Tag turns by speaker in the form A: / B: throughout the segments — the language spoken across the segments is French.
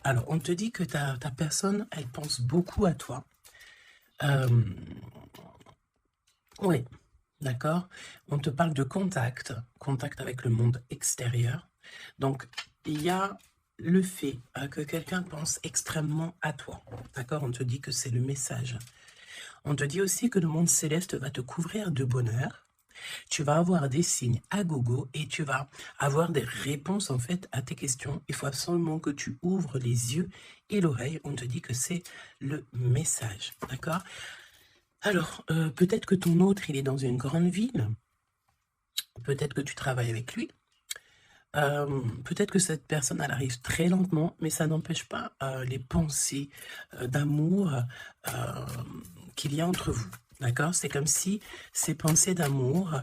A: Alors, on te dit que ta personne, elle pense beaucoup à toi. Euh, oui, d'accord. On te parle de contact, contact avec le monde extérieur. Donc, il y a le fait que quelqu'un pense extrêmement à toi. D'accord? On te dit que c'est le message. On te dit aussi que le monde céleste va te couvrir de bonheur. Tu vas avoir des signes à gogo et tu vas avoir des réponses en fait à tes questions. Il faut absolument que tu ouvres les yeux et l'oreille. On te dit que c'est le message, d'accord? Alors, peut-être que ton autre, il est dans une grande ville. Peut-être que tu travailles avec lui. Peut-être que cette personne, elle arrive très lentement, mais ça n'empêche pas les pensées d'amour euh, qu'il y a entre vous. D'accord? C'est comme si ces pensées d'amour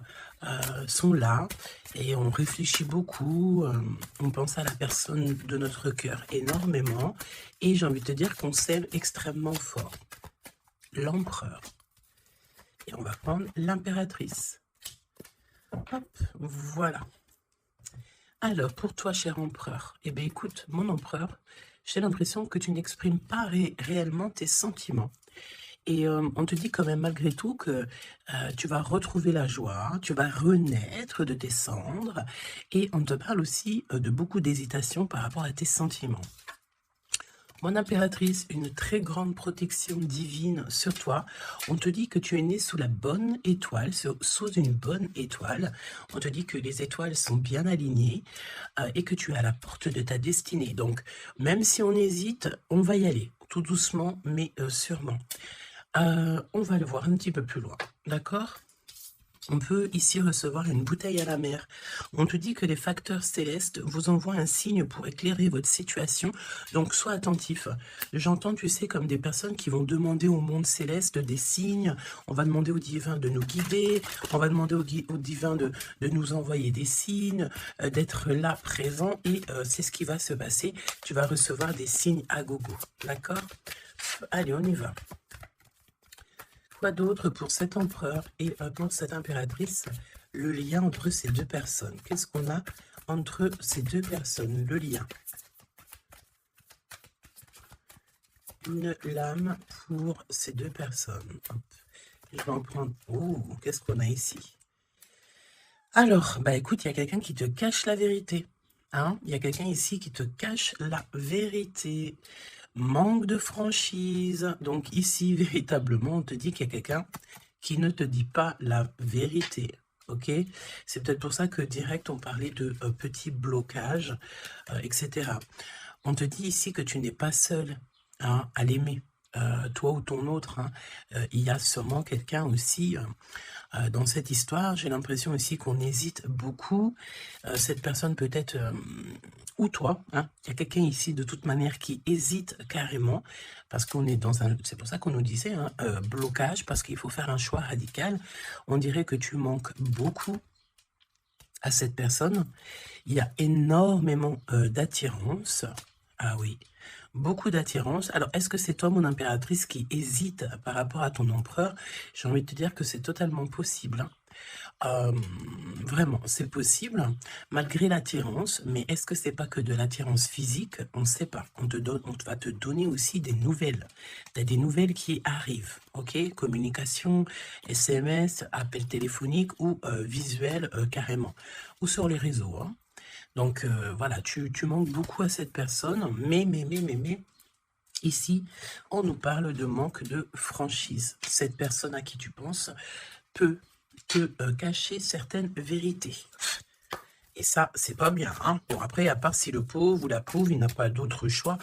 A: sont là et on réfléchit beaucoup, on pense à la personne de notre cœur énormément et j'ai envie de te dire qu'on s'aime extrêmement fort. L'empereur. Et on va prendre l'impératrice. Hop, voilà. Alors, pour toi, cher empereur, eh bien, écoute, mon empereur, j'ai l'impression que tu n'exprimes pas réellement tes sentiments. Et on te dit quand même malgré tout que tu vas retrouver la joie, tu vas renaître de tes cendres, et on te parle aussi de beaucoup d'hésitation par rapport à tes sentiments. Mon impératrice, une très grande protection divine sur toi. On te dit que tu es né sous la bonne étoile, sous une bonne étoile. On te dit que les étoiles sont bien alignées et que tu es à la porte de ta destinée. Donc, même si on hésite, on va y aller, tout doucement, mais sûrement. On va le voir un petit peu plus loin, d'accord? On peut ici recevoir une bouteille à la mer. On te dit que les facteurs célestes vous envoient un signe pour éclairer votre situation. Donc, sois attentif. J'entends, tu sais, comme des personnes qui vont demander au monde céleste des signes. On va demander au divin de nous guider. On va demander au divin de nous envoyer des signes, d'être là, présent. Et c'est ce qui va se passer. Tu vas recevoir des signes à gogo. D'accord? Allez, on y va. Quoi d'autre pour cet empereur et pour cette impératrice, le lien entre ces deux personnes? Qu'est-ce qu'on a entre ces deux personnes? Le lien. Une lame pour ces deux personnes. Hop. Je vais en prendre... Oh, qu'est-ce qu'on a ici? Alors, bah écoute, il y a quelqu'un qui te cache la vérité. Hein? Il y a quelqu'un ici qui te cache la vérité. Manque de franchise. Donc ici, véritablement, on te dit qu'il y a quelqu'un qui ne te dit pas la vérité. Ok? C'est peut-être pour ça que direct, on parlait de petits blocages, etc. On te dit ici que tu n'es pas seul hein, à l'aimer. Toi ou ton autre, hein. Il y a sûrement quelqu'un aussi dans cette histoire. J'ai l'impression aussi qu'on hésite beaucoup. Cette personne peut-être, ou toi, hein, il y a quelqu'un ici de toute manière qui hésite carrément, parce qu'on est dans un... C'est pour ça qu'on nous disait, hein, blocage, parce qu'il faut faire un choix radical. On dirait que tu manques beaucoup à cette personne. Il y a énormément d'attirance. Ah oui, beaucoup d'attirance. Alors, est-ce que c'est toi, mon impératrice, qui hésite par rapport à ton empereur? J'ai envie de te dire que c'est totalement possible. Hein. Vraiment, c'est possible, malgré l'attirance, mais est-ce que c'est pas que de l'attirance physique? On ne sait pas. On va te donner aussi des nouvelles. T'as des nouvelles qui arrivent, ok? Communication, SMS, appel téléphonique ou visuel carrément, ou sur les réseaux. Hein. Donc voilà, tu manques beaucoup à cette personne, mais, ici, on nous parle de manque de franchise. Cette personne à qui tu penses peut te cacher certaines vérités. Et ça, c'est pas bien. Hein. Bon, après, à part si le pauvre ou la pauvre, il n'a pas d'autre choix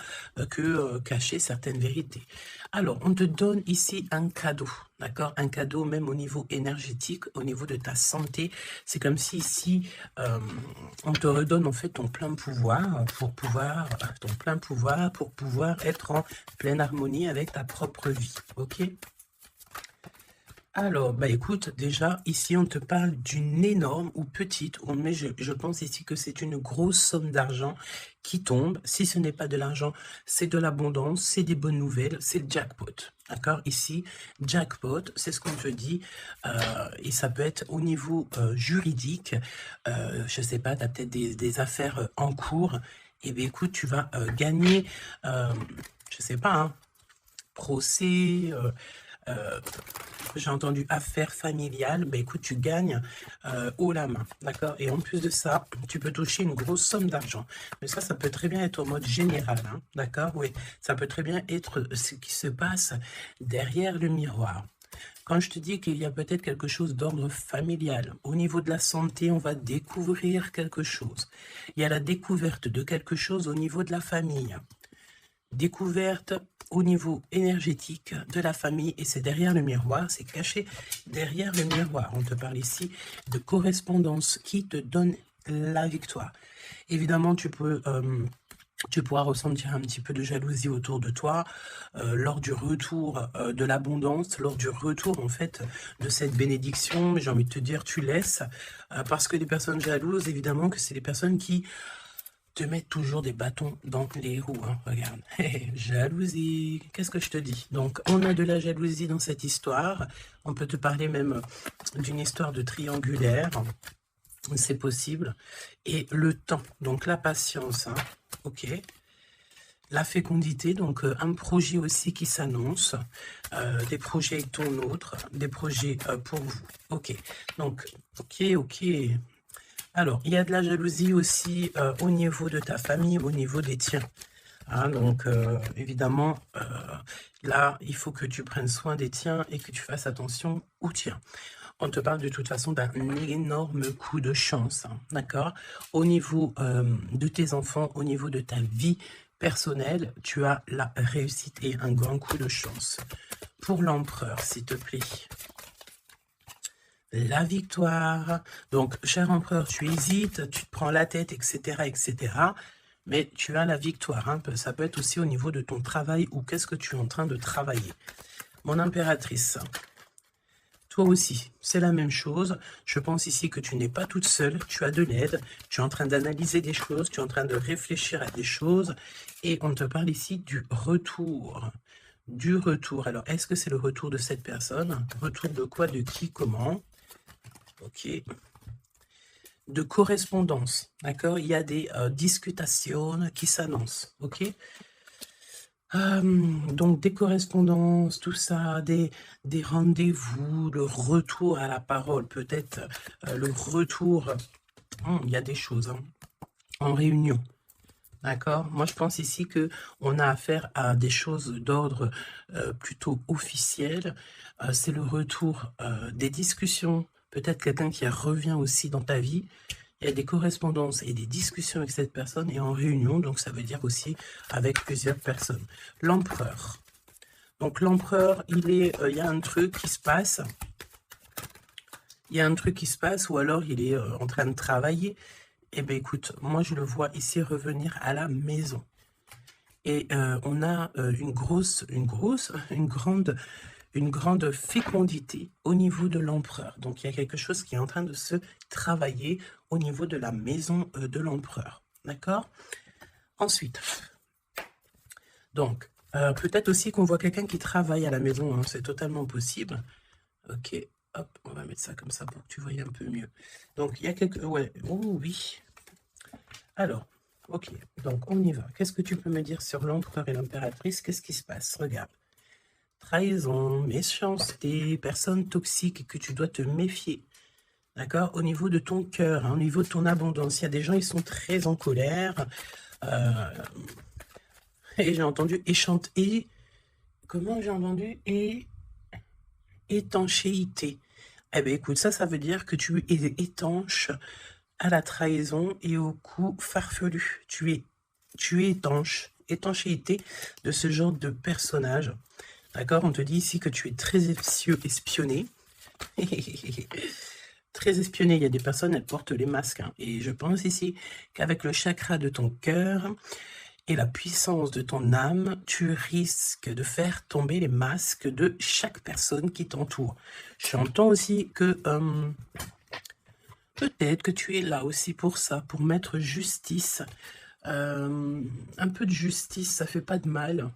A: que cacher certaines vérités. Alors, on te donne ici un cadeau, d'accord? Un cadeau même au niveau énergétique, au niveau de ta santé. C'est comme si ici, on te redonne en fait ton plein pouvoir pour pouvoir, être en pleine harmonie avec ta propre vie, ok? Alors, bah écoute, déjà, ici, on te parle d'une énorme ou petite, mais je pense ici que c'est une grosse somme d'argent qui tombe. Si ce n'est pas de l'argent, c'est de l'abondance, c'est des bonnes nouvelles, c'est le jackpot. D'accord? Ici, jackpot, c'est ce qu'on te dit. Et ça peut être au niveau juridique. Je sais pas, tu as peut-être des affaires en cours. eh bien, écoute, tu vas gagner, je sais pas, hein, procès, j'ai entendu affaires familiales, ben écoute, tu gagnes haut la main, d'accord? Et en plus de ça, tu peux toucher une grosse somme d'argent. Mais ça peut très bien être au mode général, hein, d'accord? Oui, ça peut très bien être ce qui se passe derrière le miroir. Quand je te dis qu'il y a peut-être quelque chose d'ordre familial, au niveau de la santé, on va découvrir quelque chose. Il y a la découverte de quelque chose au niveau de la famille. Découverte au niveau énergétique de la famille, et c'est derrière le miroir, c'est caché derrière le miroir. On te parle ici de correspondance qui te donne la victoire. Évidemment, tu pourras ressentir un petit peu de jalousie autour de toi lors du retour de l'abondance, lors du retour en fait de cette bénédiction. Mais j'ai envie de te dire, tu laisses, parce que les personnes jalouses, évidemment que c'est les personnes qui te mettre toujours des bâtons dans les roues, hein. Regarde, jalousie, qu'est-ce que je te dis? Donc, on a de la jalousie dans cette histoire, on peut te parler même d'une histoire de triangulaire, c'est possible, et le temps, donc la patience, hein. Ok, la fécondité, donc un projet aussi qui s'annonce, des projets avec ton autre, des projets pour vous, ok, donc, ok, alors, il y a de la jalousie aussi au niveau de ta famille, au niveau des tiens. Hein, donc, évidemment, là, il faut que tu prennes soin des tiens et que tu fasses attention aux tiens. On te parle de toute façon d'un énorme coup de chance, hein, d'accord? Au niveau de tes enfants, au niveau de ta vie personnelle, tu as la réussite et un grand coup de chance. Pour l'empereur, s'il te plaît. La victoire. Donc, cher empereur, tu hésites, tu te prends la tête, etc., etc. Mais tu as la victoire. Hein. Ça peut être aussi au niveau de ton travail ou qu'est-ce que tu es en train de travailler. Mon impératrice, toi aussi, c'est la même chose. Je pense ici que tu n'es pas toute seule, tu as de l'aide, tu es en train d'analyser des choses, tu es en train de réfléchir à des choses. Et on te parle ici du retour. Du retour. Alors, est-ce que c'est le retour de cette personne? Retour de quoi? De qui? Comment? Ok, de correspondance, d'accord? Il y a des discutations qui s'annoncent, ok? Donc des correspondances, tout ça, des rendez-vous, le retour à la parole, peut-être le retour, il y a des choses, hein, en réunion, d'accord? Moi, je pense ici que on a affaire à des choses d'ordre plutôt officiel. C'est le retour des discussions, peut-être quelqu'un qui revient aussi dans ta vie. Il y a des correspondances et des discussions avec cette personne et en réunion, donc ça veut dire aussi avec plusieurs personnes. L'empereur. Donc l'empereur, il y a un truc qui se passe. Il y a un truc qui se passe ou alors il est en train de travailler. Eh bien écoute, moi je le vois ici revenir à la maison. Et on a une grande fécondité au niveau de l'empereur. Donc, il y a quelque chose qui est en train de se travailler au niveau de la maison de l'empereur. D'accord? Ensuite, donc, peut-être aussi qu'on voit quelqu'un qui travaille à la maison. Hein, c'est totalement possible. Ok, hop, on va mettre ça comme ça pour que tu voyes un peu mieux. Donc, il y a quelque... Ouais, oh oui. Alors, ok, donc on y va. Qu'est-ce que tu peux me dire sur l'empereur et l'impératrice? Qu'est-ce qui se passe? Regarde. Trahison, méchanceté, personne toxique que tu dois te méfier. D'accord? Au niveau de ton cœur, hein, au niveau de ton abondance, il y a des gens, ils sont très en colère. Et j'ai entendu échanter. Comment j'ai entendu? Étanchéité. Eh bien, écoute, ça veut dire que tu es étanche à la trahison et au coup farfelu. Tu es étanche. Étanchéité de ce genre de personnage. D'accord? On te dit ici que tu es très espionné. Très espionné. Il y a des personnes, elles portent les masques. Hein. Et je pense ici qu'avec le chakra de ton cœur et la puissance de ton âme, tu risques de faire tomber les masques de chaque personne qui t'entoure. J'entends aussi que peut-être que tu es là aussi pour ça, pour mettre justice. Un peu de justice, ça fait pas de mal.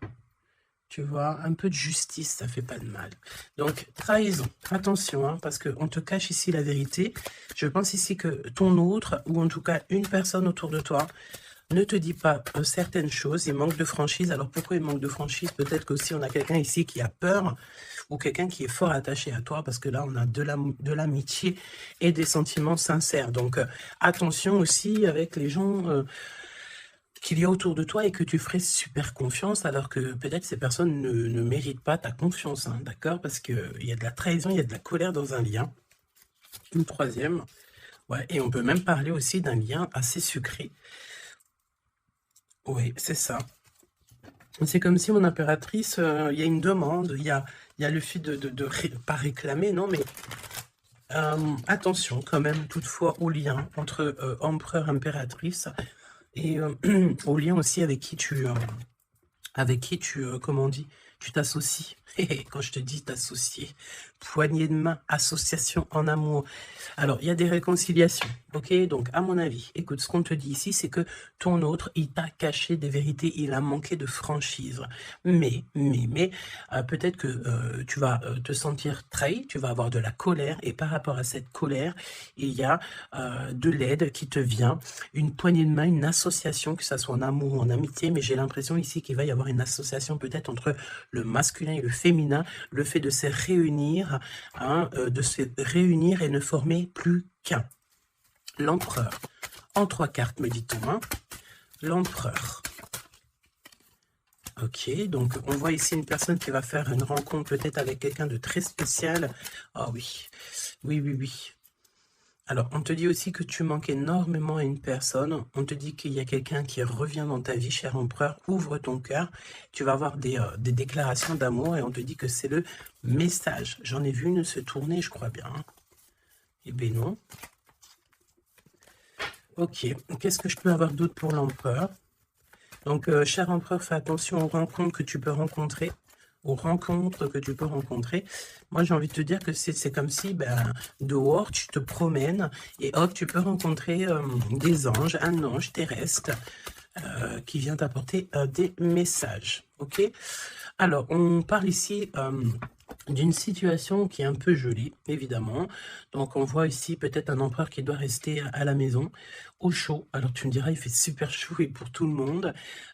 A: Tu vois, un peu de justice, ça fait pas de mal. Donc, trahison, attention, hein, parce qu'on te cache ici la vérité. Je pense ici que ton autre, ou en tout cas une personne autour de toi, ne te dit pas certaines choses, il manque de franchise. Alors pourquoi il manque de franchise? Peut-être qu'aussi on a quelqu'un ici qui a peur ou quelqu'un qui est fort attaché à toi, parce que là on a de l'amitié et des sentiments sincères. Donc attention aussi avec les gens qu'il y a autour de toi et que tu ferais super confiance, alors que peut-être ces personnes ne méritent pas ta confiance, hein, d'accord? Parce qu'il y a de la trahison, il y a de la colère dans un lien. Une troisième, ouais, et on peut même parler aussi d'un lien assez sucré. Oui, c'est ça. C'est comme si mon impératrice, il y a une demande, il y a le fait pas réclamer, non, mais attention quand même toutefois au lien entre empereur, impératrice, et au lien aussi avec qui tu, comment on dit, tu t'associes. Quand je te dis t'associer, poignée de main, association en amour. Alors, il y a des réconciliations, ok? Donc, à mon avis, écoute, ce qu'on te dit ici, c'est que ton autre, il t'a caché des vérités, il a manqué de franchise. Mais, peut-être que tu vas te sentir trahi, tu vas avoir de la colère, et par rapport à cette colère, il y a de l'aide qui te vient, une poignée de main, une association, que ça soit en amour ou en amitié, mais j'ai l'impression ici qu'il va y avoir une association peut-être entre le masculin et le féminin, le fait de se réunir, hein, et ne former plus qu'un. L'empereur. En 3 cartes, me dit-on. Hein. L'empereur. Ok, donc on voit ici une personne qui va faire une rencontre peut-être avec quelqu'un de très spécial. Ah oui, oui. Alors, on te dit aussi que tu manques énormément à une personne. On te dit qu'il y a quelqu'un qui revient dans ta vie, cher empereur. Ouvre ton cœur. Tu vas avoir des déclarations d'amour et on te dit que c'est le message. J'en ai vu une se tourner, je crois bien. Eh bien non. Ok, qu'est-ce que je peux avoir d'autre pour l'empereur? Donc, cher empereur, fais attention aux rencontres que tu peux rencontrer. Moi, j'ai envie de te dire que c'est comme si, dehors, tu te promènes et hop, tu peux rencontrer des anges, un ange terrestre qui vient t'apporter des messages, ok? Alors, on parle ici d'une situation qui est un peu jolie, évidemment. Donc, on voit ici peut-être un empereur qui doit rester à la maison, au chaud. Alors, tu me diras, il fait super chaud et pour tout le monde.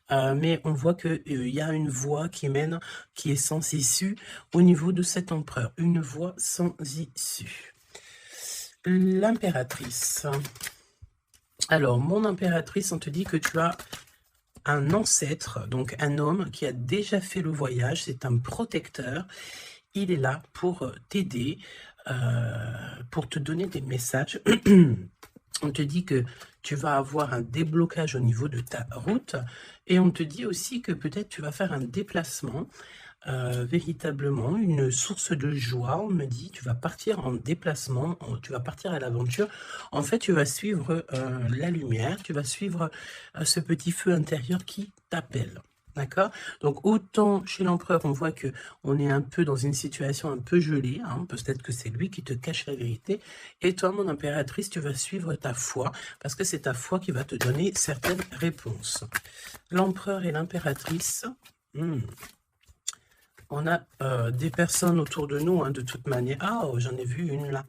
A: Mais on voit qu'il y a une voie qui mène, qui est sans issue au niveau de cet empereur. Une voie sans issue. L'impératrice. Alors, mon impératrice, on te dit que tu as un ancêtre, donc un homme qui a déjà fait le voyage, c'est un protecteur. Il est là pour t'aider, pour te donner des messages. On te dit que tu vas avoir un déblocage au niveau de ta route et on te dit aussi que peut-être tu vas faire un déplacement, véritablement une source de joie. On me dit tu vas partir en déplacement, tu vas partir à l'aventure. En fait, tu vas suivre la lumière, tu vas suivre ce petit feu intérieur qui t'appelle. D'accord? Donc, autant chez l'empereur, on voit que on est un peu dans une situation un peu gelée, hein, peut-être que c'est lui qui te cache la vérité, et toi, mon impératrice, tu vas suivre ta foi, parce que c'est ta foi qui va te donner certaines réponses. L'empereur et l'impératrice, on a des personnes autour de nous, hein, de toute manière. Ah, oh, j'en ai vu une là.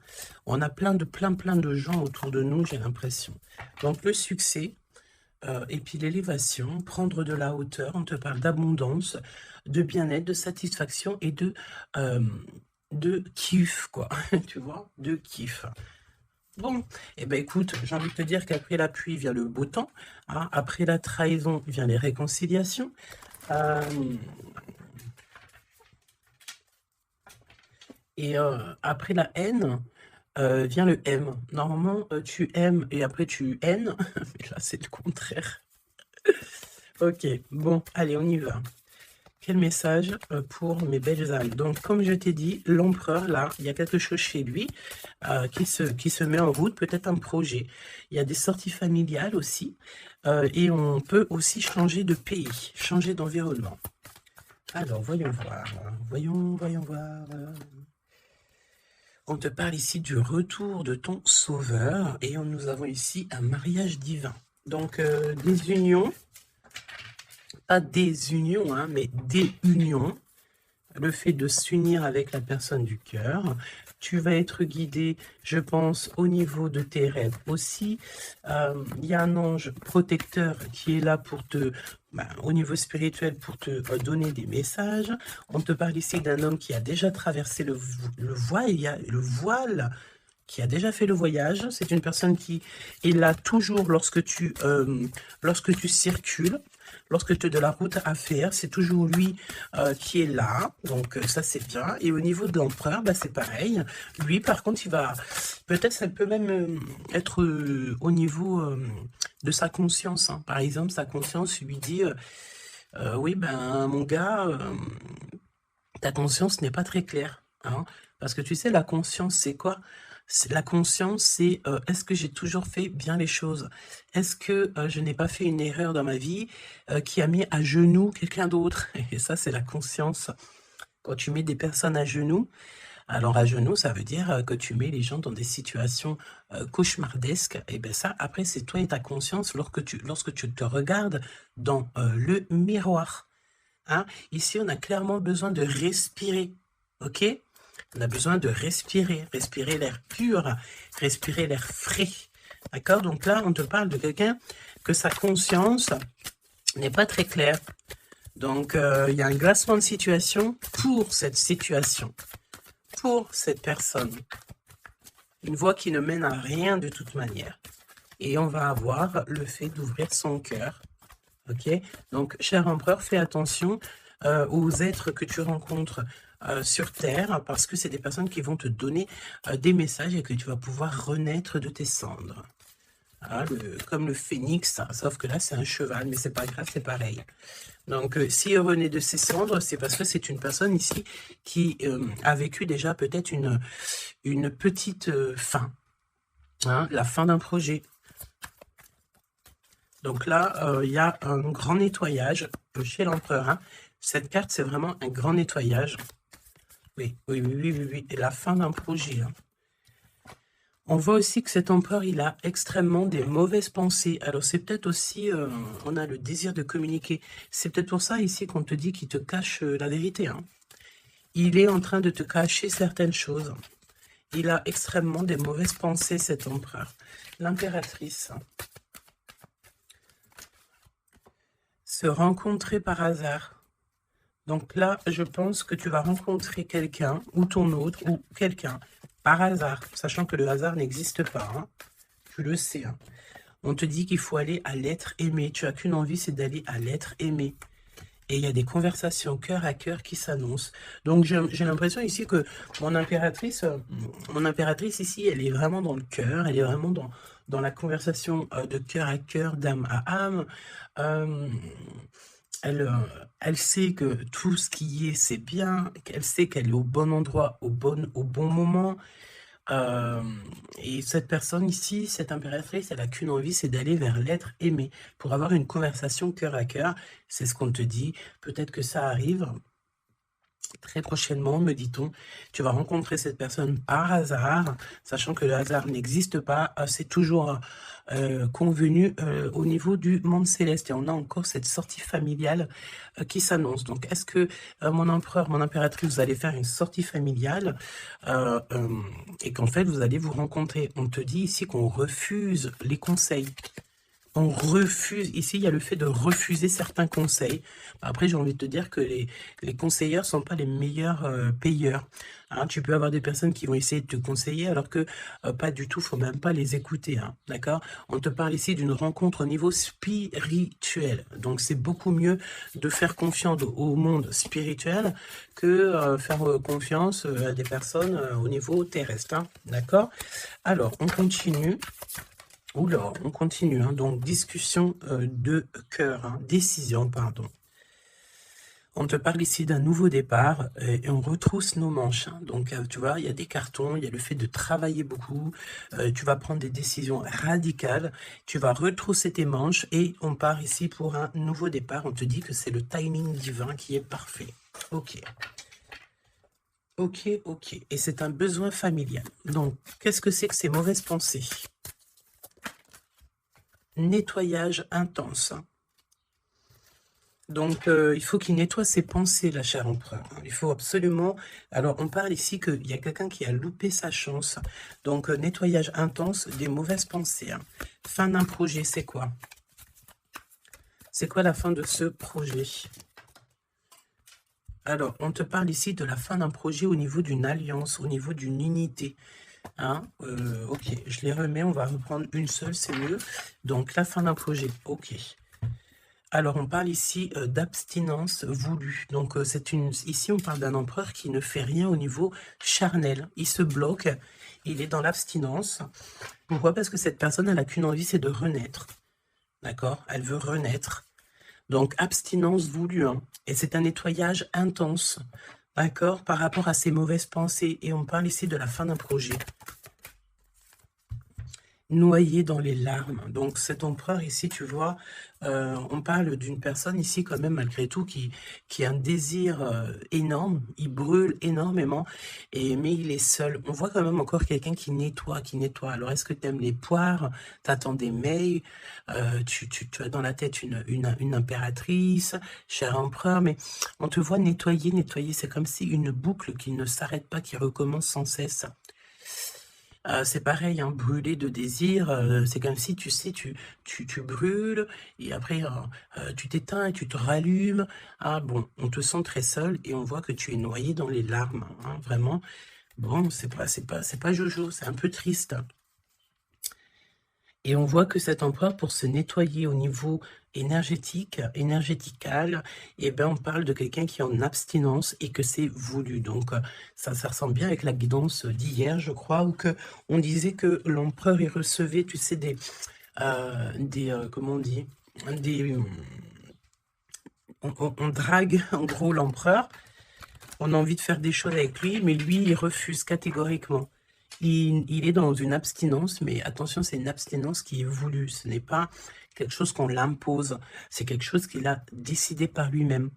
A: On a plein de gens autour de nous, j'ai l'impression. Donc, le succès... et puis l'élévation, prendre de la hauteur, on te parle d'abondance, de bien-être, de satisfaction et de kiff, quoi, tu vois, de kiff. Bon, eh ben écoute, j'ai envie de te dire qu'après la pluie vient le beau temps, hein, après la trahison vient les réconciliations, et après la haine, vient le M. Normalement, tu aimes et après tu haines, mais là c'est le contraire. Ok, bon, allez, on y va. Quel message pour mes belles âmes. Donc, comme je t'ai dit, l'empereur, là, il y a quelque chose chez lui qui se met en route, peut-être un projet. Il y a des sorties familiales aussi, et on peut aussi changer de pays, changer d'environnement. Alors, voyons voir. Voyons voir. On te parle ici du retour de ton sauveur, et nous avons ici un mariage divin. Donc, des unions, pas des unions, hein, mais des unions. le fait de s'unir avec la personne du cœur. Tu vas être guidé, je pense, au niveau de tes rêves aussi. Il y a un ange protecteur qui est là pour te, au niveau spirituel, pour te donner des messages. On te parle ici d'un homme qui a déjà traversé le voile, il y a le voile, qui a déjà fait le voyage. C'est une personne qui est là toujours lorsque tu circules. Lorsque tu as de la route à faire, c'est toujours lui qui est là. Donc, ça, c'est bien. Et au niveau de l'empereur, c'est pareil. Lui, par contre, il va... Peut-être ça peut même être au niveau de sa conscience. Hein. Par exemple, sa conscience lui dit... oui, mon gars, ta conscience n'est pas très claire. Hein. Parce que tu sais, la conscience, c'est quoi? La conscience, c'est est-ce que j'ai toujours fait bien les choses? Est-ce que je n'ai pas fait une erreur dans ma vie qui a mis à genoux quelqu'un d'autre? Et ça, c'est la conscience. Quand tu mets des personnes à genoux, alors à genoux, ça veut dire que tu mets les gens dans des situations cauchemardesques. Et bien ça, après, c'est toi et ta conscience lorsque tu te regardes dans le miroir. Hein? Ici, on a clairement besoin de respirer. OK? On a besoin de respirer l'air pur, respirer l'air frais. D'accord? Donc là, on te parle de quelqu'un que sa conscience n'est pas très claire. Donc, il y a un glacement de situation pour cette situation, pour cette personne. Une voie qui ne mène à rien de toute manière. Et on va avoir le fait d'ouvrir son cœur. OK? Donc, cher empereur, fais attention aux êtres que tu rencontres sur Terre, parce que c'est des personnes qui vont te donner des messages et que tu vas pouvoir renaître de tes cendres. Hein, comme le phénix, hein, sauf que là, c'est un cheval, mais c'est pas grave, c'est pareil. Donc, s'il renaît de ses cendres, c'est parce que c'est une personne ici qui a vécu déjà peut-être une petite fin, hein, la fin d'un projet. Donc là, il y a un grand nettoyage chez l'empereur. Hein. Cette carte, c'est vraiment un grand nettoyage. Oui. Et la fin d'un projet. Hein. On voit aussi que cet empereur, il a extrêmement des mauvaises pensées. Alors, c'est peut-être aussi, on a le désir de communiquer. C'est peut-être pour ça ici qu'on te dit qu'il te cache la vérité. Hein. Il est en train de te cacher certaines choses. Il a extrêmement des mauvaises pensées, cet empereur. L'impératrice. Se rencontrer par hasard. Donc là, je pense que tu vas rencontrer quelqu'un, ou ton autre, ou quelqu'un, par hasard, sachant que le hasard n'existe pas. Hein. Tu le sais. Hein. On te dit qu'il faut aller à l'être aimé. Tu n'as qu'une envie, c'est d'aller à l'être aimé. Et il y a des conversations cœur à cœur qui s'annoncent. Donc j'ai l'impression ici que mon impératrice ici, elle est vraiment dans le cœur, elle est vraiment dans la conversation de cœur à cœur, d'âme à âme. Elle sait que tout ce qui y est, c'est bien, qu'elle sait qu'elle est au bon endroit, au bon moment. Et cette personne ici, cette impératrice, elle n'a qu'une envie, c'est d'aller vers l'être aimé, pour avoir une conversation cœur à cœur. C'est ce qu'on te dit. Peut-être que ça arrive. Très prochainement, me dit-on, tu vas rencontrer cette personne par hasard, sachant que le hasard n'existe pas, c'est toujours convenu au niveau du monde céleste. Et on a encore cette sortie familiale qui s'annonce. Donc, est-ce que mon empereur, mon impératrice, vous allez faire une sortie familiale et qu'en fait, vous allez vous rencontrer? On te dit ici qu'on refuse les conseils. On refuse, ici il y a le fait de refuser certains conseils. Après j'ai envie de te dire que les conseilleurs ne sont pas les meilleurs payeurs. Hein, tu peux avoir des personnes qui vont essayer de te conseiller alors que pas du tout, il ne faut même pas les écouter. Hein, d'accord? On te parle ici d'une rencontre au niveau spirituel. Donc c'est beaucoup mieux de faire confiance au monde spirituel que faire confiance à des personnes au niveau terrestre. Hein, d'accord? Alors on continue. Oula, on continue. Hein. Donc, discussion de cœur, hein. Décision, pardon. On te parle ici d'un nouveau départ et on retrousse nos manches. Hein. Donc, tu vois, il y a des cartons, il y a le fait de travailler beaucoup. Tu vas prendre des décisions radicales. Tu vas retrousser tes manches et on part ici pour un nouveau départ. On te dit que c'est le timing divin qui est parfait. Ok. Ok. Et c'est un besoin familial. Donc, qu'est-ce que c'est que ces mauvaises pensées ? Nettoyage intense. Donc, il faut qu'il nettoie ses pensées, la chère empereur, hein. Il faut absolument... Alors, on parle ici qu'il y a quelqu'un qui a loupé sa chance. Donc, nettoyage intense des mauvaises pensées, hein. Fin d'un projet, c'est quoi? C'est quoi la fin de ce projet? Alors, on te parle ici de la fin d'un projet au niveau d'une alliance, au niveau d'une unité. Hein, ok, je les remets, on va reprendre une seule, c'est mieux. Donc, la fin d'un projet, ok. Alors, on parle ici d'abstinence voulue. Donc, ici, on parle d'un empereur qui ne fait rien au niveau charnel. Il se bloque, il est dans l'abstinence. Pourquoi? Parce que cette personne, elle n'a qu'une envie, c'est de renaître. D'accord? Elle veut renaître. Donc, abstinence voulue, hein. Et c'est un nettoyage intense, d'accord, par rapport à ses mauvaises pensées. Et on parle ici de la fin d'un projet. Noyé dans les larmes. Donc, cet empereur ici, tu vois, on parle d'une personne ici quand même, malgré tout, qui a un désir énorme. Il brûle énormément, mais il est seul. On voit quand même encore quelqu'un qui nettoie, Alors, est-ce que tu aimes les poires? Tu attends des mails? Tu as dans la tête une impératrice, cher empereur, mais on te voit nettoyer. C'est comme si une boucle qui ne s'arrête pas, qui recommence sans cesse. C'est pareil, hein, brûler de désir, c'est comme si, tu sais, tu brûles et après, tu t'éteins et tu te rallumes. Ah bon, on te sent très seul et on voit que tu es noyé dans les larmes, hein, vraiment. Bon, c'est pas jojo, c'est un peu triste. Et on voit que cet empereur, pour se nettoyer au niveau énergétical, eh ben, on parle de quelqu'un qui est en abstinence et que c'est voulu. Donc, ça ressemble bien avec la guidance d'hier, je crois, où on disait que l'empereur, il recevait, tu sais, comment on dit, on drague, en gros, l'empereur. On a envie de faire des choses avec lui, mais lui, il refuse catégoriquement. Il est dans une abstinence, mais attention, c'est une abstinence qui est voulue. Ce n'est pas quelque chose qu'on l'impose. C'est quelque chose qu'il a décidé par lui-même.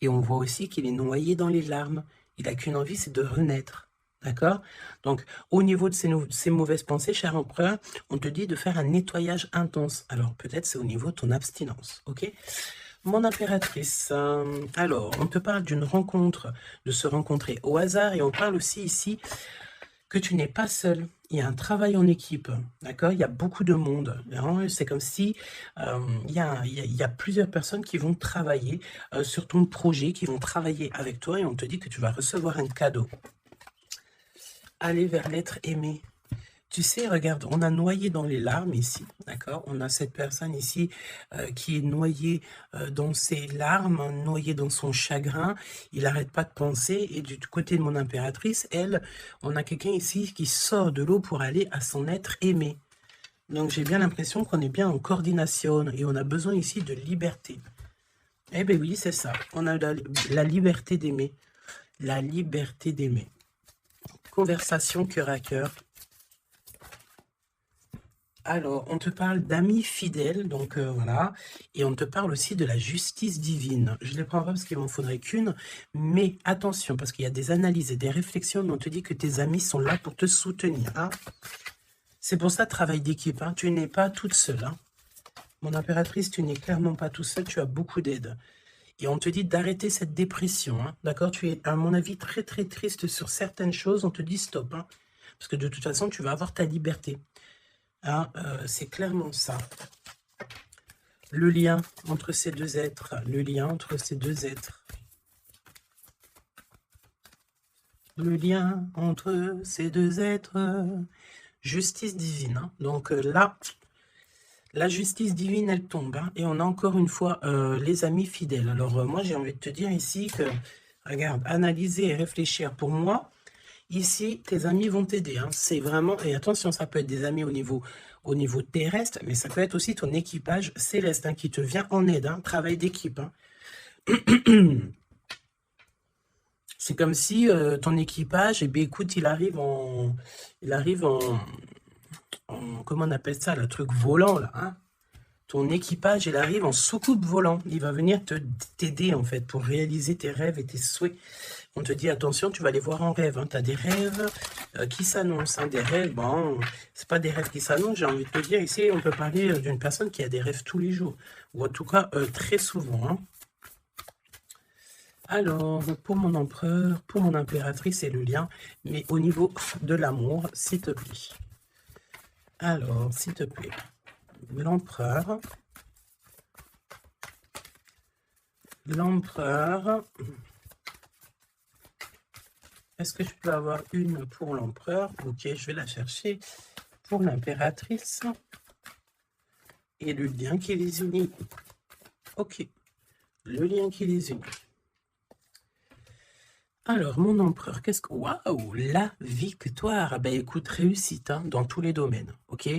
A: Et on voit aussi qu'il est noyé dans les larmes. Il n'a qu'une envie, c'est de renaître. D'accord? Donc, au niveau de ces mauvaises pensées, cher empereur, on te dit de faire un nettoyage intense. Alors, peut-être c'est au niveau de ton abstinence. Ok? Mon impératrice, alors, on te parle d'une rencontre, de se rencontrer au hasard, et on parle aussi ici que tu n'es pas seul. Il y a un travail en équipe, d'accord? Il y a beaucoup de monde. C'est comme si il y a plusieurs personnes qui vont travailler sur ton projet, qui vont travailler avec toi, et on te dit que tu vas recevoir un cadeau. Aller vers l'être aimé. Tu sais, regarde, on a noyé dans les larmes ici, d'accord? On a cette personne ici qui est noyée dans ses larmes, noyée dans son chagrin. Il n'arrête pas de penser. Et du côté de mon impératrice, elle, on a quelqu'un ici qui sort de l'eau pour aller à son être aimé. Donc, j'ai bien l'impression qu'on est bien en coordination et on a besoin ici de liberté. Eh bien oui, c'est ça. On a la liberté d'aimer. La liberté d'aimer. Conversation cœur à cœur. Alors, on te parle d'amis fidèles, donc voilà, et on te parle aussi de la justice divine. Je ne les prends pas parce qu'il m'en faudrait qu'une, mais attention, parce qu'il y a des analyses et des réflexions, mais on te dit que tes amis sont là pour te soutenir. Hein. C'est pour ça, travail d'équipe, hein. Tu n'es pas toute seule. Hein. Mon impératrice, tu n'es clairement pas toute seule, tu as beaucoup d'aide. Et on te dit d'arrêter cette dépression, hein. D'accord? Tu es, à mon avis, très très triste sur certaines choses, on te dit stop, hein. Parce que de toute façon, tu vas avoir ta liberté. Hein, c'est clairement ça. Le lien entre ces deux êtres. Le lien entre ces deux êtres. Le lien entre ces deux êtres. Justice divine. Hein. Donc là, la justice divine, elle tombe. Hein, et on a encore une fois les amis fidèles. Alors moi, j'ai envie de te dire ici que, regarde, analyser et réfléchir pour moi. Ici, tes amis vont t'aider. Hein. C'est vraiment... Et attention, ça peut être des amis au niveau terrestre, mais ça peut être aussi ton équipage céleste hein, qui te vient en aide. Hein. Travail d'équipe. Hein. C'est comme si ton équipage, eh bien, écoute, il arrive en... Comment on appelle ça, le truc volant, là. Hein. Ton équipage, il arrive en soucoupe volant. Il va venir t'aider, en fait, pour réaliser tes rêves et tes souhaits. On te dit, attention, tu vas les voir en rêve. Hein. Tu as des rêves qui s'annoncent. Hein. Des rêves, bon, c'est pas des rêves qui s'annoncent. J'ai envie de te dire, ici, on peut parler d'une personne qui a des rêves tous les jours. Ou en tout cas, très souvent. Hein. Alors, pour mon empereur, pour mon impératrice, c'est le lien, mais au niveau de l'amour, s'il te plaît. Alors, s'il te plaît, l'empereur, est-ce que je peux avoir une pour l'empereur? Ok, je vais la chercher. Pour l'impératrice et le lien qui les unit. Ok, le lien qui les unit. Alors, mon empereur, qu'est-ce que... Waouh, la victoire. Ben écoute, réussite hein, dans tous les domaines, ok?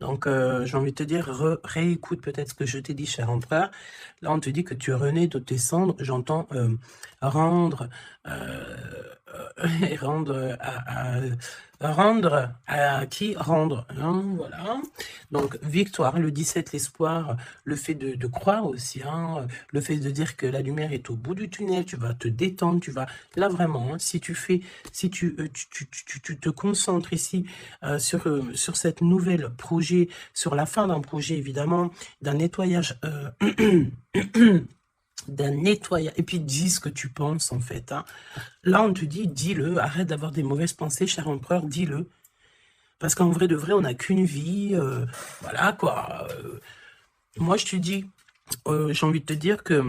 A: Donc, j'ai envie de te dire, réécoute peut-être ce que je t'ai dit, cher empereur. Là, on te dit que tu renais de tes cendres. J'entends rendre... et rendre à qui? Rendre. Hein, voilà. Donc, victoire, le 17, l'espoir, le fait de croire aussi, hein, le fait de dire que la lumière est au bout du tunnel, tu vas te détendre, tu vas... Là, vraiment, hein, si tu te concentres ici sur cette nouvelle projet, sur la fin d'un projet, évidemment, d'un nettoyage... d'un nettoyage, et puis dis ce que tu penses en fait. Hein. Là, on te dit, dis-le, arrête d'avoir des mauvaises pensées, cher empereur, dis-le. Parce qu'en vrai de vrai, on n'a qu'une vie, voilà quoi. Moi, je te dis, j'ai envie de te dire que,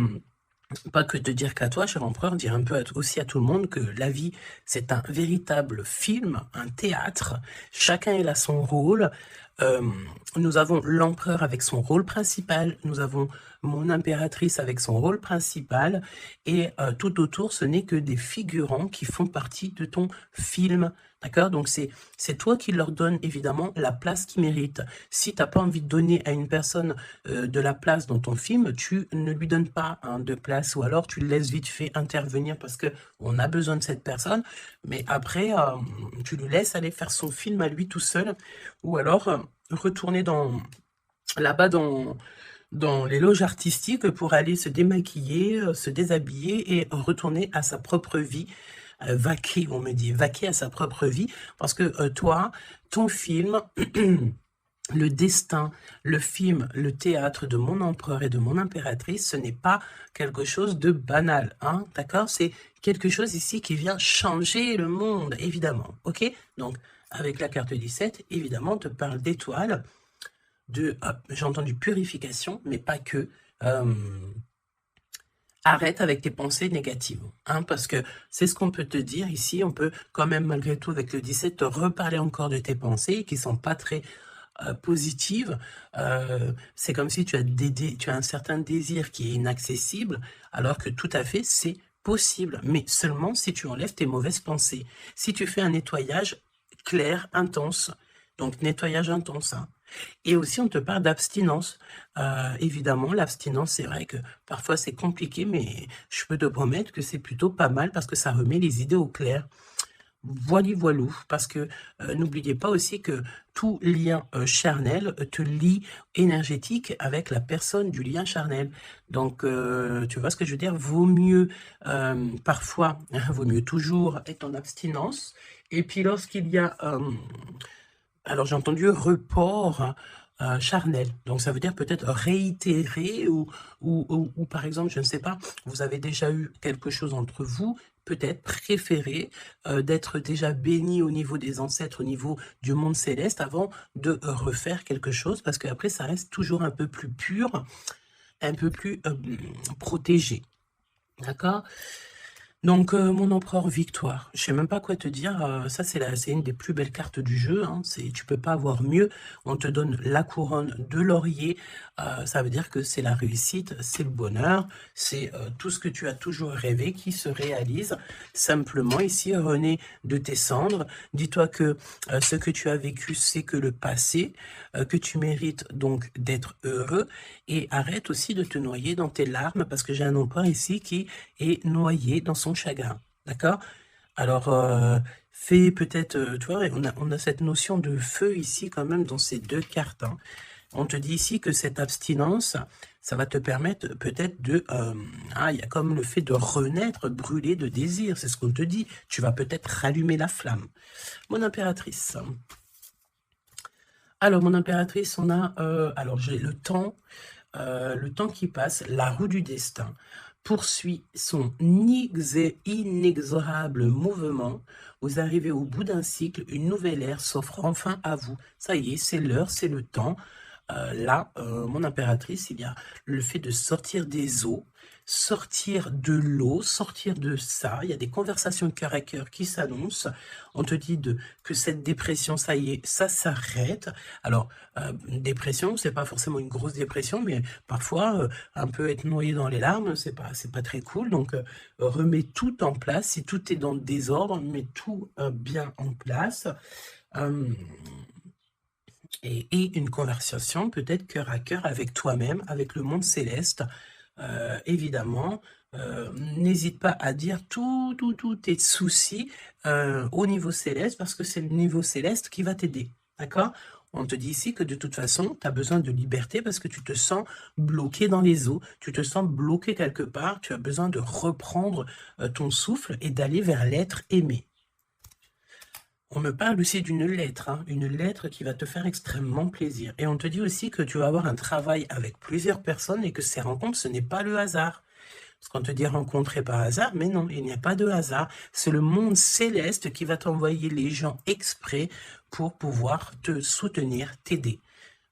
A: pas que te dire qu'à toi, cher empereur, dire un peu aussi à tout le monde que la vie, c'est un véritable film, un théâtre. Chacun est là son rôle. Nous avons l'empereur avec son rôle principal, nous avons mon impératrice avec son rôle principal, et tout autour, ce n'est que des figurants qui font partie de ton film, d'accord? Donc c'est toi qui leur donne évidemment la place qu'ils méritent. Si tu n'as pas envie de donner à une personne de la place dans ton film, tu ne lui donnes pas hein, de place, ou alors tu le laisses vite fait intervenir parce que on a besoin de cette personne, mais après, tu le laisses aller faire son film à lui tout seul, ou alors retourner là-bas dans les loges artistiques pour aller se démaquiller, se déshabiller et retourner à sa propre vie, vaquer, on me dit, vaquer à sa propre vie, parce que toi, ton film, le destin, le film, le théâtre de mon empereur et de mon impératrice, ce n'est pas quelque chose de banal, hein, d'accord? C'est quelque chose ici qui vient changer le monde, évidemment, ok? Donc, avec la carte 17, évidemment, on te parle d'étoiles, j'ai entendu purification, mais pas que. Arrête avec tes pensées négatives, hein, parce que c'est ce qu'on peut te dire ici. On peut quand même, malgré tout, avec le 17, te reparler encore de tes pensées qui sont pas très positives. C'est comme si tu as un certain désir qui est inaccessible, alors que tout à fait, c'est possible, mais seulement si tu enlèves tes mauvaises pensées. Si tu fais un nettoyage clair, intense, donc nettoyage intense, hein. Et aussi, on te parle d'abstinence. Évidemment, l'abstinence, c'est vrai que parfois c'est compliqué, mais je peux te promettre que c'est plutôt pas mal parce que ça remet les idées au clair. Voilou, parce que n'oubliez pas aussi que tout lien charnel te lie énergétique avec la personne du lien charnel. Donc, tu vois ce que je veux dire? Vaut mieux parfois, vaut mieux toujours être en abstinence. Et puis lorsqu'il y a... alors j'ai entendu report charnel, donc ça veut dire peut-être réitérer ou par exemple, je ne sais pas, vous avez déjà eu quelque chose entre vous, peut-être préféré d'être déjà béni au niveau des ancêtres, au niveau du monde céleste avant de refaire quelque chose, parce qu'après ça reste toujours un peu plus pur, un peu plus protégé, d'accord? Donc, mon empereur victoire, je sais même pas quoi te dire, ça c'est une des plus belles cartes du jeu, hein, tu peux pas avoir mieux, on te donne la couronne de laurier, ça veut dire que c'est la réussite, c'est le bonheur, c'est tout ce que tu as toujours rêvé qui se réalise, simplement ici, René, de tes cendres, dis-toi que ce que tu as vécu, c'est que le passé, que tu mérites donc d'être heureux, et arrête aussi de te noyer dans tes larmes, parce que j'ai un empereur ici qui est noyé dans son chagrin, d'accord? Alors, fais peut-être, tu vois, on a cette notion de feu ici quand même dans ces deux cartes, hein. On te dit ici que cette abstinence, ça va te permettre peut-être de... il y a comme le fait de renaître, brûler de désir, c'est ce qu'on te dit. Tu vas peut-être rallumer la flamme. Mon impératrice. Alors, mon impératrice, on a... alors, j'ai le temps qui passe, la roue du destin. poursuit son inexorable mouvement. Vous arrivez au bout d'un cycle, une nouvelle ère s'offre enfin à vous. Ça y est, c'est l'heure, c'est le temps. Là, mon impératrice, il y a le fait de sortir des eaux, sortir de l'eau, sortir de ça. Il y a des conversations de cœur à cœur qui s'annoncent. On te dit que cette dépression, ça y est, ça s'arrête. Alors, dépression, c'est pas forcément une grosse dépression, mais parfois, un peu être noyé dans les larmes, c'est pas très cool. Donc, remets tout en place. Si tout est dans le désordre, mets tout bien en place. Et une conversation peut-être cœur à cœur avec toi-même, avec le monde céleste, évidemment. N'hésite pas à dire tous tes soucis au niveau céleste, parce que c'est le niveau céleste qui va t'aider, d'accord? On te dit ici que de toute façon, tu as besoin de liberté parce que tu te sens bloqué dans les eaux, tu te sens bloqué quelque part, tu as besoin de reprendre ton souffle et d'aller vers l'être aimé. On me parle aussi d'une lettre, hein, une lettre qui va te faire extrêmement plaisir. Et on te dit aussi que tu vas avoir un travail avec plusieurs personnes et que ces rencontres, ce n'est pas le hasard. Parce qu'on te dit rencontrer par hasard, mais non, il n'y a pas de hasard. C'est le monde céleste qui va t'envoyer les gens exprès pour pouvoir te soutenir, t'aider.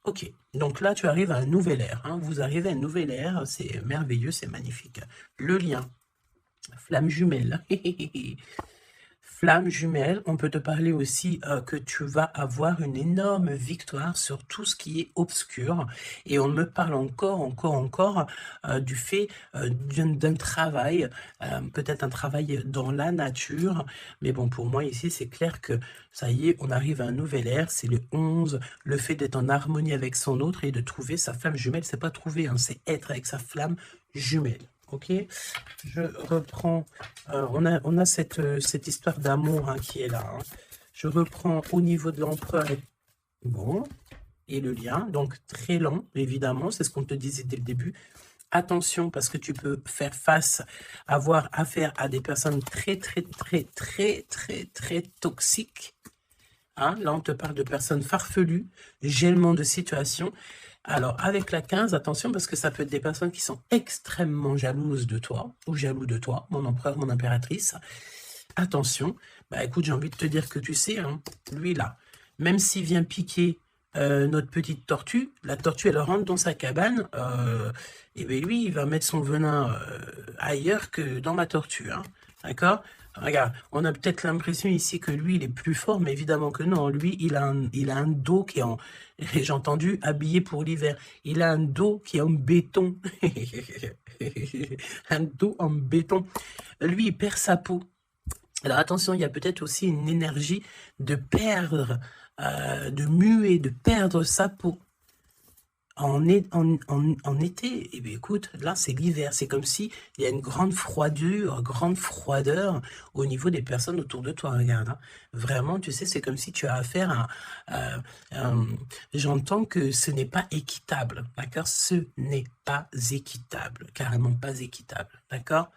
A: Ok, donc là, tu arrives à un nouvel ère. Hein. Vous arrivez à une nouvelle ère, c'est merveilleux, c'est magnifique. Le lien, flamme jumelle. Flamme jumelle, on peut te parler aussi que tu vas avoir une énorme victoire sur tout ce qui est obscur. Et on me parle encore du fait d'un travail, peut-être un travail dans la nature. Mais bon, pour moi ici, c'est clair que ça y est, on arrive à un nouvel ère, c'est le 11, le fait d'être en harmonie avec son autre et de trouver sa flamme jumelle, c'est pas trouver, hein, c'est être avec sa flamme jumelle. Ok, je reprends, on a cette histoire d'amour hein, qui est là. Hein. Je reprends au niveau de l'empereur, bon, et le lien, donc très lent, évidemment, c'est ce qu'on te disait dès le début. Attention, parce que tu peux faire face, avoir affaire à des personnes très toxiques. Hein, là, on te parle de personnes farfelues, gèlement de situation. Alors, avec la 15, attention, parce que ça peut être des personnes qui sont extrêmement jalouses de toi, ou jaloux de toi, mon empereur, mon impératrice. Attention, bah écoute, j'ai envie de te dire que tu sais, hein, lui là, même s'il vient piquer notre petite tortue, la tortue, elle rentre dans sa cabane, et bien lui, il va mettre son venin ailleurs que dans ma tortue, hein, d'accord? Regarde, on a peut-être l'impression ici que lui, il est plus fort, mais évidemment que non. Lui, il a un dos qui est en, j'ai entendu, habillé pour l'hiver. Il a un dos qui est en béton. Un dos en béton. Lui, il perd sa peau. Alors attention, il y a peut-être aussi une énergie de perdre, de muer, de perdre sa peau. En été, eh bien, écoute, là c'est l'hiver, c'est comme si il y a une grande froidure au niveau des personnes autour de toi, regarde. Hein. Vraiment, tu sais, c'est comme si tu as affaire à... J'entends que ce n'est pas équitable, d'accord? Ce n'est pas équitable, carrément pas équitable, d'accord?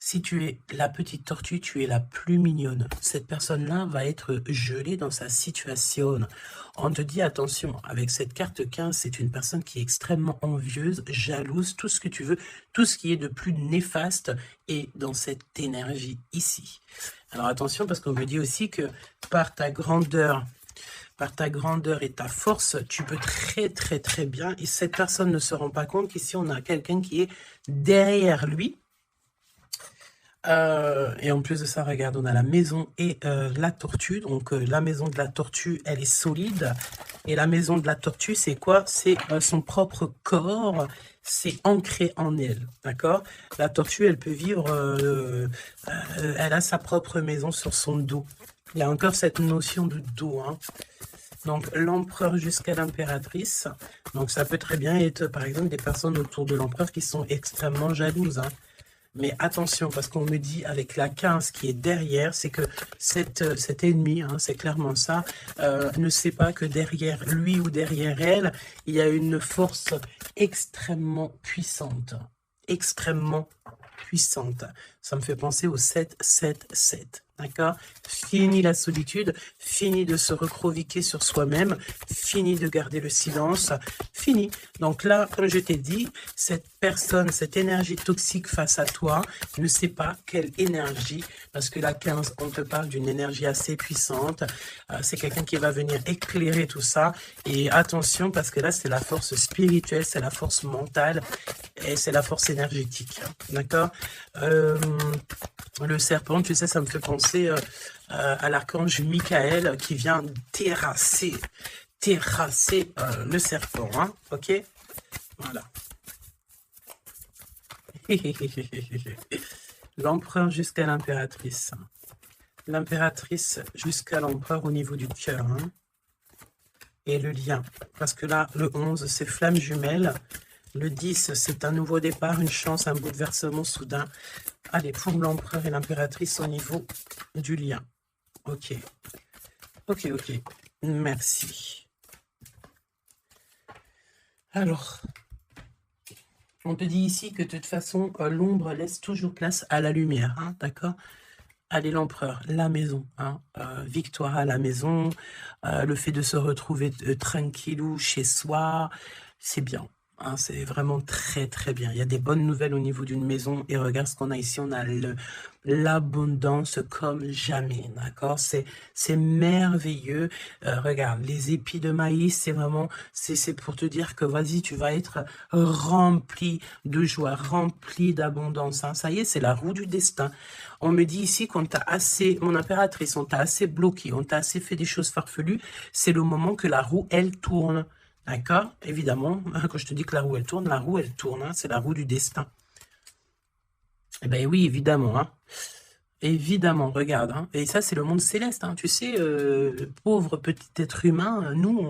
A: Si tu es la petite tortue, tu es la plus mignonne. Cette personne-là va être gelée dans sa situation. On te dit attention, avec cette carte 15, c'est une personne qui est extrêmement envieuse, jalouse, tout ce que tu veux, tout ce qui est de plus néfaste est dans cette énergie ici. Alors attention, parce qu'on me dit aussi que par ta grandeur et ta force, tu peux très bien, et cette personne ne se rend pas compte qu'ici on a quelqu'un qui est derrière lui. Et en plus de ça, regarde, on a la maison et la tortue. Donc la maison de la tortue, elle est solide. Et la maison de la tortue, c'est quoi? C'est son propre corps. C'est ancré en elle, d'accord? La tortue, elle peut vivre, elle a sa propre maison sur son dos. Il y a encore cette notion de dos, hein. Donc l'empereur jusqu'à l'impératrice. Donc ça peut très bien être, par exemple, des personnes autour de l'empereur qui sont extrêmement jalouses, hein. Mais attention, parce qu'on me dit avec la 15 qui est derrière, c'est que cet ennemi, hein, c'est clairement ça, ne sait pas que derrière lui ou derrière elle, il y a une force extrêmement puissante. Extrêmement puissante. Ça me fait penser au 7-7-7. D'accord? Fini la solitude, fini de se recroviquer sur soi-même, fini de garder le silence, fini. Donc là, comme je t'ai dit, cette personne, cette énergie toxique face à toi, ne sait pas quelle énergie, parce que la 15, on te parle d'une énergie assez puissante. C'est quelqu'un qui va venir éclairer tout ça. Et attention, parce que là, c'est la force spirituelle, c'est la force mentale et c'est la force énergétique. D'accord? Le serpent, tu sais, ça me fait penser à l'archange Michael qui vient terrasser le serpent. Hein, ok? Voilà. L'empereur jusqu'à l'impératrice. L'impératrice jusqu'à l'empereur au niveau du cœur. Hein, et le lien. Parce que là, le 11, c'est flamme jumelle. Le 10, c'est un nouveau départ, une chance, un bouleversement soudain. Allez, pour l'empereur et l'impératrice au niveau du lien. Ok. Ok, ok. Merci. Alors, on te dit ici que de toute façon, l'ombre laisse toujours place à la lumière. Hein, d'accord? Allez, l'empereur, la maison. Hein, victoire à la maison. Le fait de se retrouver tranquillou chez soi, c'est bien. Hein, c'est vraiment très très bien. Il y a des bonnes nouvelles au niveau d'une maison. Et regarde ce qu'on a ici. On a l'abondance comme jamais. D'accord? C'est merveilleux. Regarde, les épis de maïs, c'est vraiment... C'est pour te dire que vas-y, tu vas être rempli de joie, rempli d'abondance. Hein. Ça y est, c'est la roue du destin. On me dit ici qu'on t'a assez... Mon impératrice, on t'a assez bloqué. On t'a assez fait des choses farfelues. C'est le moment que la roue, elle tourne. D'accord? Évidemment, quand je te dis que la roue, elle tourne, hein, c'est la roue du destin. Eh bien oui, évidemment. Hein. Évidemment, regarde. Hein. Et ça, c'est le monde céleste. Hein. Tu sais, pauvre petit être humain, nous,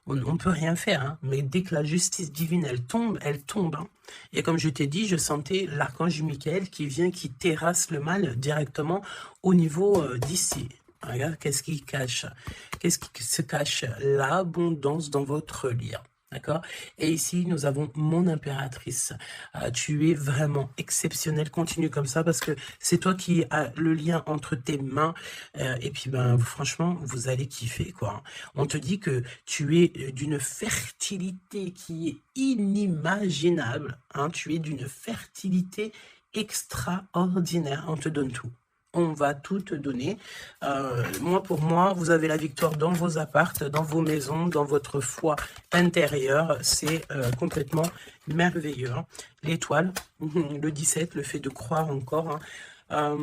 A: on peut rien faire. Hein. Mais dès que la justice divine, elle tombe. Hein. Et comme je t'ai dit, je sentais l'archange Michael qui vient, qui terrasse le mal directement au niveau d'ici. Regarde, qu'est-ce qui cache? Qu'est-ce qui se cache? L'abondance dans votre lien. D'accord? Et ici, nous avons mon impératrice. Tu es vraiment exceptionnel. Continue comme ça parce que c'est toi qui as le lien entre tes mains. Et puis, ben, franchement, vous allez kiffer, quoi. On te dit que tu es d'une fertilité qui est inimaginable. Hein? Tu es d'une fertilité extraordinaire. On te donne tout. On va tout te donner. Moi, pour moi, vous avez la victoire dans vos appartes, dans vos maisons, dans votre foi intérieure. C'est complètement merveilleux. Hein. L'étoile, le 17, le fait de croire encore. Hein.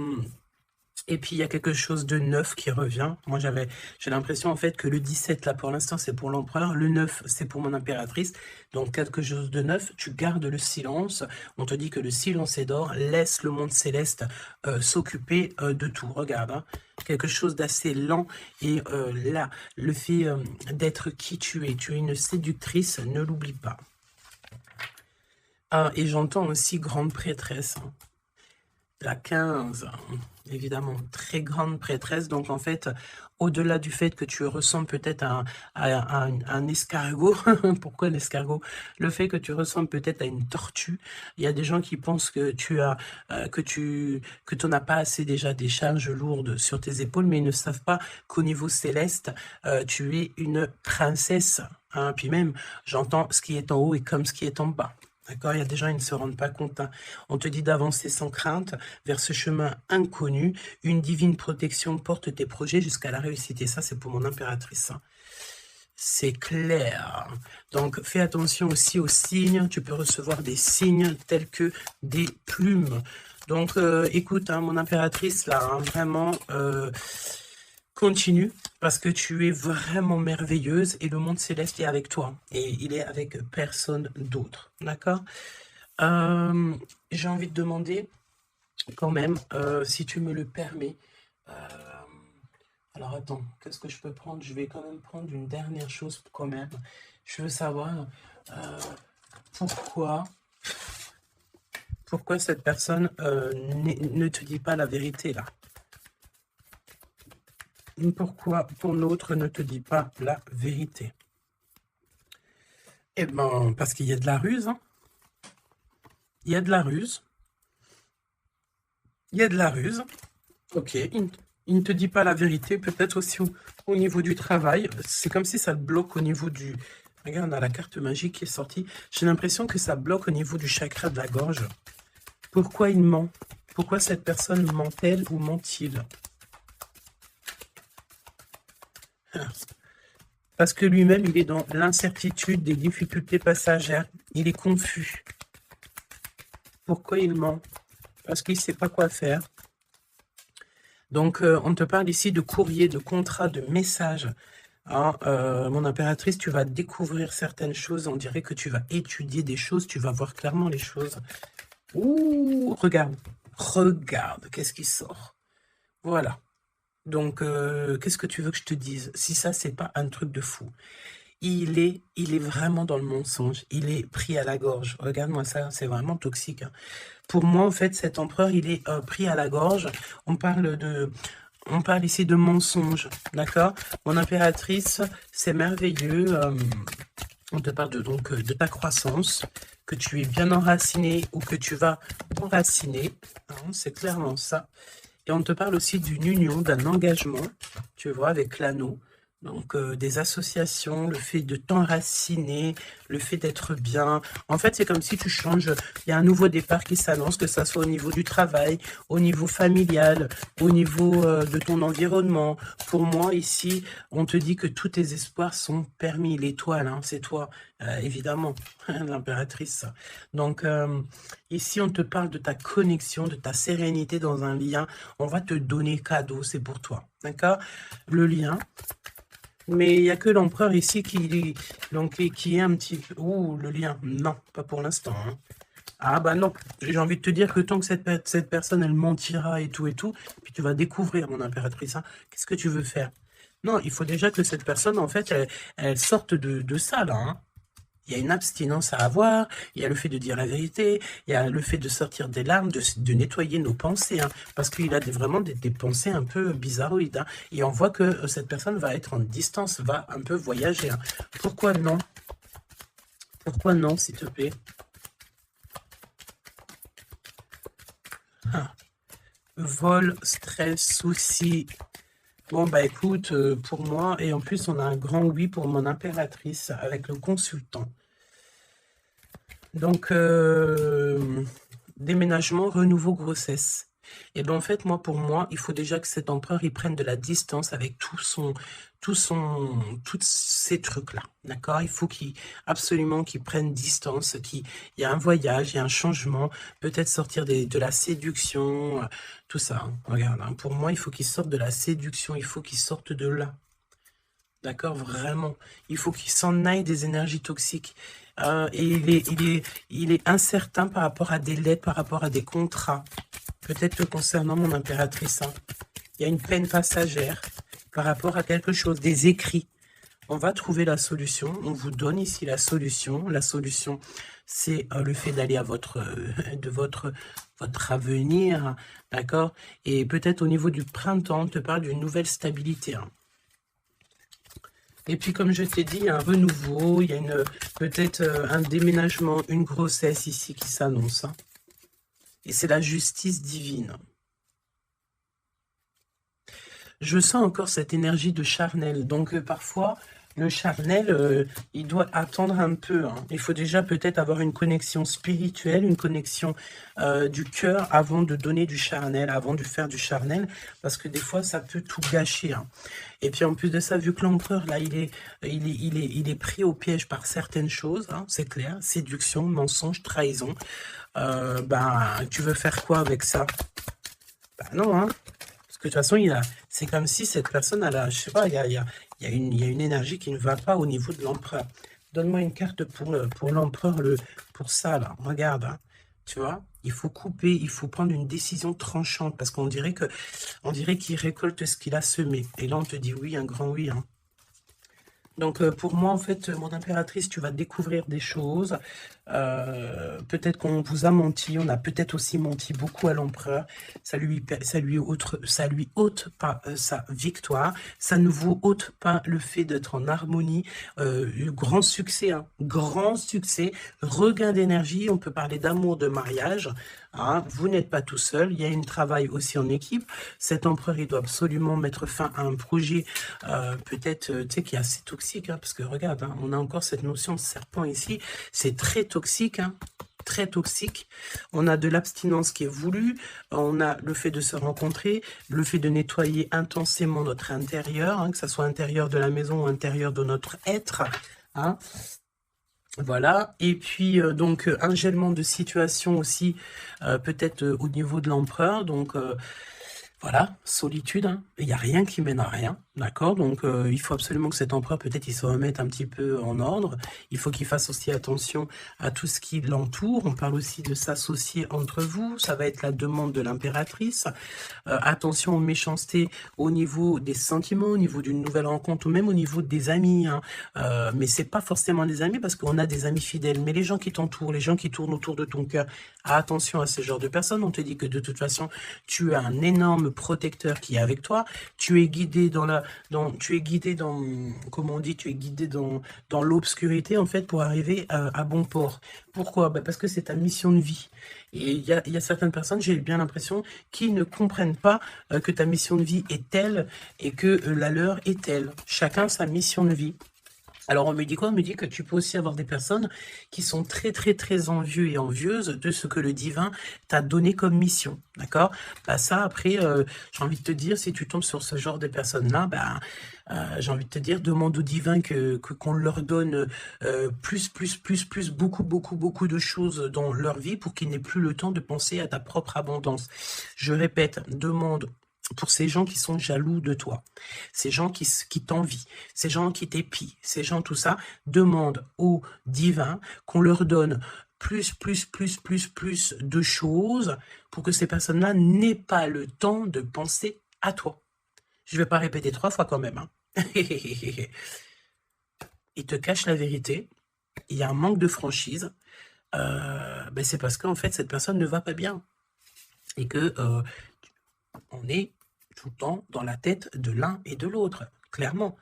A: Et puis, il y a quelque chose de neuf qui revient. Moi, j'ai l'impression, en fait, que le 17, là, pour l'instant, c'est pour l'empereur. Le 9, c'est pour mon impératrice. Donc, quelque chose de neuf. Tu gardes le silence. On te dit que le silence est d'or. Laisse le monde céleste s'occuper de tout. Regarde, hein. Quelque chose d'assez lent. Et là, le fait d'être qui tu es une séductrice, ne l'oublie pas. Ah, et j'entends aussi grande prêtresse. Hein. La 15, évidemment, très grande prêtresse. Donc, en fait, au-delà du fait que tu ressembles peut-être à un escargot, pourquoi l'escargot? Le fait que tu ressembles peut-être à une tortue. Il y a des gens qui pensent que tu n'as pas assez déjà des charges lourdes sur tes épaules, mais ils ne savent pas qu'au niveau céleste, tu es une princesse. Hein. Puis même, j'entends ce qui est en haut et comme ce qui est en bas. D'accord, il y a des gens, ils ne se rendent pas compte. Hein. On te dit d'avancer sans crainte vers ce chemin inconnu. Une divine protection porte tes projets jusqu'à la réussite. Et ça, c'est pour mon impératrice. Hein. C'est clair. Donc, fais attention aussi aux signes. Tu peux recevoir des signes tels que des plumes. Donc, écoute, hein, mon impératrice, là, hein, vraiment... continue, parce que tu es vraiment merveilleuse et le monde céleste est avec toi. Et il est avec personne d'autre. D'accord? J'ai envie de demander, quand même, si tu me le permets. Alors, attends, qu'est-ce que je peux prendre? Je vais quand même prendre une dernière chose, quand même. Je veux savoir pourquoi cette personne ne te dit pas la vérité, là. Pourquoi ton autre ne te dit pas la vérité? Eh bien, parce qu'il y a de la ruse. Hein. Il y a de la ruse. Il y a de la ruse. Ok, il ne te dit pas la vérité, peut-être aussi au niveau du travail. C'est comme si ça te bloque au niveau du... Regarde, on a la carte magique qui est sortie. J'ai l'impression que ça bloque au niveau du chakra de la gorge. Pourquoi il ment? Pourquoi cette personne ment-elle ou ment-il? Parce que lui-même, il est dans l'incertitude, des difficultés passagères. Il est confus. Pourquoi il ment? Parce qu'il ne sait pas quoi faire. Donc, on te parle ici de courrier, de contrat, de message. Hein, mon impératrice, tu vas découvrir certaines choses. On dirait que tu vas étudier des choses. Tu vas voir clairement les choses. Ouh, regarde. Regarde, qu'est-ce qui sort? Voilà. Donc, qu'est-ce que tu veux que je te dise? Si ça, c'est pas un truc de fou. Il est vraiment dans le mensonge. Il est pris à la gorge. Regarde-moi ça, c'est vraiment toxique. Hein. Pour moi, en fait, cet empereur, il est pris à la gorge. On parle ici de mensonge, d'accord? Mon impératrice, c'est merveilleux. On te parle de ta croissance, que tu es bien enraciné ou que tu vas enraciner. Hein, c'est clairement ça. Et on te parle aussi d'une union, d'un engagement, tu vois, avec l'anneau. Donc, des associations, le fait de t'enraciner, le fait d'être bien. En fait, c'est comme si tu changes. Il y a un nouveau départ qui s'annonce, que ça soit au niveau du travail, au niveau familial, au niveau de ton environnement. Pour moi, ici, on te dit que tous tes espoirs sont permis. L'étoile, hein, c'est toi, évidemment, l'impératrice. Donc, ici, on te parle de ta connexion, de ta sérénité dans un lien. On va te donner cadeau, c'est pour toi. D'accord? Le lien. Mais il n'y a que l'empereur ici qui est un petit peu... Ouh, le lien. Non, pas pour l'instant. Hein. Ah bah non, j'ai envie de te dire que tant que cette personne, elle mentira et tout, puis tu vas découvrir, mon impératrice, hein, qu'est-ce que tu veux faire? Non, il faut déjà que cette personne, en fait, elle sorte de ça, là. Hein. Il y a une abstinence à avoir, il y a le fait de dire la vérité, il y a le fait de sortir des larmes, de nettoyer nos pensées, hein, parce qu'il a vraiment des pensées un peu bizarroïdes. Hein, et on voit que cette personne va être en distance, va un peu voyager. Hein. Pourquoi non? Pourquoi non, s'il te plaît? Ah. Vol, stress, soucis. Bon, bah écoute, pour moi, et en plus, on a un grand oui pour mon impératrice avec le consultant. Donc, déménagement, renouveau, grossesse. Et bien, en fait, pour moi, il faut déjà que cet empereur, il prenne de la distance avec tous ces trucs-là, d'accord? Il faut absolument qu'il prenne distance, il y a un voyage, il y a un changement, peut-être sortir de la séduction, tout ça. Hein. Regarde, hein, pour moi, il faut qu'il sorte de la séduction, il faut qu'il sorte de là. D'accord, vraiment. Il faut qu'il s'en aille des énergies toxiques. Et il est incertain par rapport à des lettres, par rapport à des contrats. Peut-être concernant mon impératrice. Hein. Il y a une peine passagère par rapport à quelque chose, des écrits. On va trouver la solution. On vous donne ici la solution. La solution, c'est le fait d'aller à votre avenir. D'accord? Et peut-être au niveau du printemps, on te parle d'une nouvelle stabilité. Hein. Et puis, comme je t'ai dit, il y a un renouveau, il y a peut-être un déménagement, une grossesse ici qui s'annonce. Hein. Et c'est la justice divine. Je sens encore cette énergie de charnel. Donc, parfois, le charnel, il doit attendre un peu. Hein. Il faut déjà peut-être avoir une connexion spirituelle, une connexion du cœur avant de donner du charnel, avant de faire du charnel, parce que des fois, ça peut tout gâcher. Hein. Et puis, en plus de ça, vu que l'empereur, là, il est pris au piège par certaines choses, hein, c'est clair, séduction, mensonge, trahison, tu veux faire quoi avec ça? Ben non, hein. Parce que de toute façon, c'est comme si cette personne, je sais pas, il y a une énergie qui ne va pas au niveau de l'empereur. Donne-moi une carte pour l'empereur, pour ça, là. Regarde, hein. Tu vois, il faut couper, il faut prendre une décision tranchante, parce qu'on dirait qu'il récolte ce qu'il a semé. Et là, on te dit oui, un grand oui, hein. Donc, pour moi, en fait, mon impératrice, tu vas découvrir des choses. Peut-être qu'on vous a menti. On a peut-être aussi menti beaucoup à l'empereur. Ça lui ôte pas sa victoire. Ça ne vous ôte pas le fait d'être en harmonie. Grand succès, hein, grand succès. Regain d'énergie. On peut parler d'amour, de mariage. hein. Vous n'êtes pas tout seul, il y a un travail aussi en équipe. Cet empereur, il doit absolument mettre fin à un projet, peut-être, tu sais, qui est assez toxique, hein, parce que regarde, hein, on a encore cette notion de serpent ici, c'est très toxique, hein, très toxique. On a de l'abstinence qui est voulue, on a le fait de se rencontrer, le fait de nettoyer intensément notre intérieur, hein, que ce soit intérieur de la maison ou intérieur de notre être, hein. Voilà, et puis donc un gèlement de situation aussi, peut-être au niveau de l'empereur, donc voilà, solitude, hein. Il n'y a rien qui mène à rien, d'accord? Donc, il faut absolument que cet empereur, peut-être, il se remette un petit peu en ordre. Il faut qu'il fasse aussi attention à tout ce qui l'entoure. On parle aussi de s'associer entre vous. Ça va être la demande de l'impératrice. Attention aux méchancetés au niveau des sentiments, au niveau d'une nouvelle rencontre, ou même au niveau des amis, hein. Mais c'est pas forcément des amis, parce qu'on a des amis fidèles. Mais les gens qui t'entourent, les gens qui tournent autour de ton cœur, attention à ce genre de personnes. On te dit que de toute façon, tu as un énorme protecteur qui est avec toi, tu es guidé comment on dit, tu es guidé dans l'obscurité, en fait, pour arriver à bon port. Pourquoi? Parce que c'est ta mission de vie. Et il y a certaines personnes, j'ai bien l'impression, qui ne comprennent pas que ta mission de vie est telle et que la leur est telle. Chacun sa mission de vie. Alors on me dit quoi? On me dit que tu peux aussi avoir des personnes qui sont très très très envieux et envieuses de ce que le divin t'a donné comme mission, d'accord? Ça après, j'ai envie de te dire, si tu tombes sur ce genre de personnes-là, j'ai envie de te dire, demande au divin qu'on leur donne plus, beaucoup de choses dans leur vie pour qu'ils n'aient plus le temps de penser à ta propre abondance. Je répète, demande pour ces gens qui sont jaloux de toi, ces gens qui t'envient, ces gens qui t'épient, ces gens, tout ça, demande au divin qu'on leur donne plus de choses pour que ces personnes-là n'aient pas le temps de penser à toi. Je ne vais pas répéter 3 fois quand même, hein. Ils te cachent la vérité, il y a un manque de franchise, c'est parce qu'en fait, cette personne ne va pas bien. Et que on est tout le temps dans la tête de l'un et de l'autre, clairement.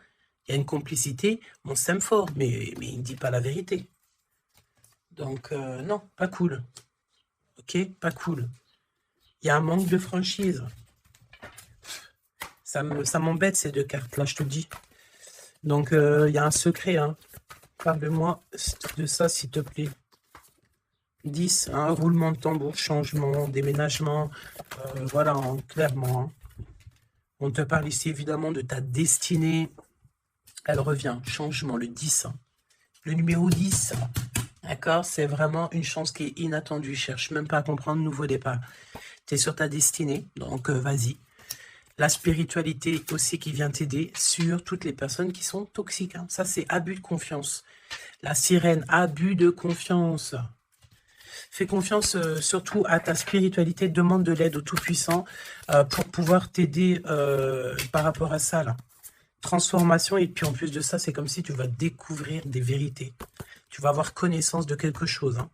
A: Il y a une complicité, on s'aime fort, mais il ne dit pas la vérité. Donc, non, pas cool. Ok, pas cool. Il y a un manque de franchise. Ça m'embête ces 2 cartes-là, je te dis. Donc, il y a un secret, hein. Parle-moi de ça, s'il te plaît. 10, hein, roulement de tambour, changement, déménagement, voilà, hein, clairement. Hein. On te parle ici évidemment de ta destinée. Elle revient, changement, le 10. Hein. Le numéro 10, d'accord, c'est vraiment une chance qui est inattendue. Cherche même pas à comprendre, nouveau départ. Tu es sur ta destinée, donc vas-y. La spiritualité aussi qui vient t'aider sur toutes les personnes qui sont toxiques. Hein. Ça, c'est abus de confiance. La sirène, abus de confiance. Fais confiance surtout à ta spiritualité, demande de l'aide au Tout-Puissant pour pouvoir t'aider par rapport à ça. Là. Transformation, et puis en plus de ça, c'est comme si tu vas découvrir des vérités. Tu vas avoir connaissance de quelque chose. Hein.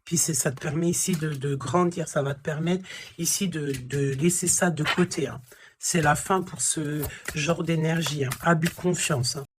A: Puis ça te permet ici de grandir, ça va te permettre ici de laisser ça de côté. Hein. C'est la fin pour ce genre d'énergie, hein. Abus de confiance. Hein.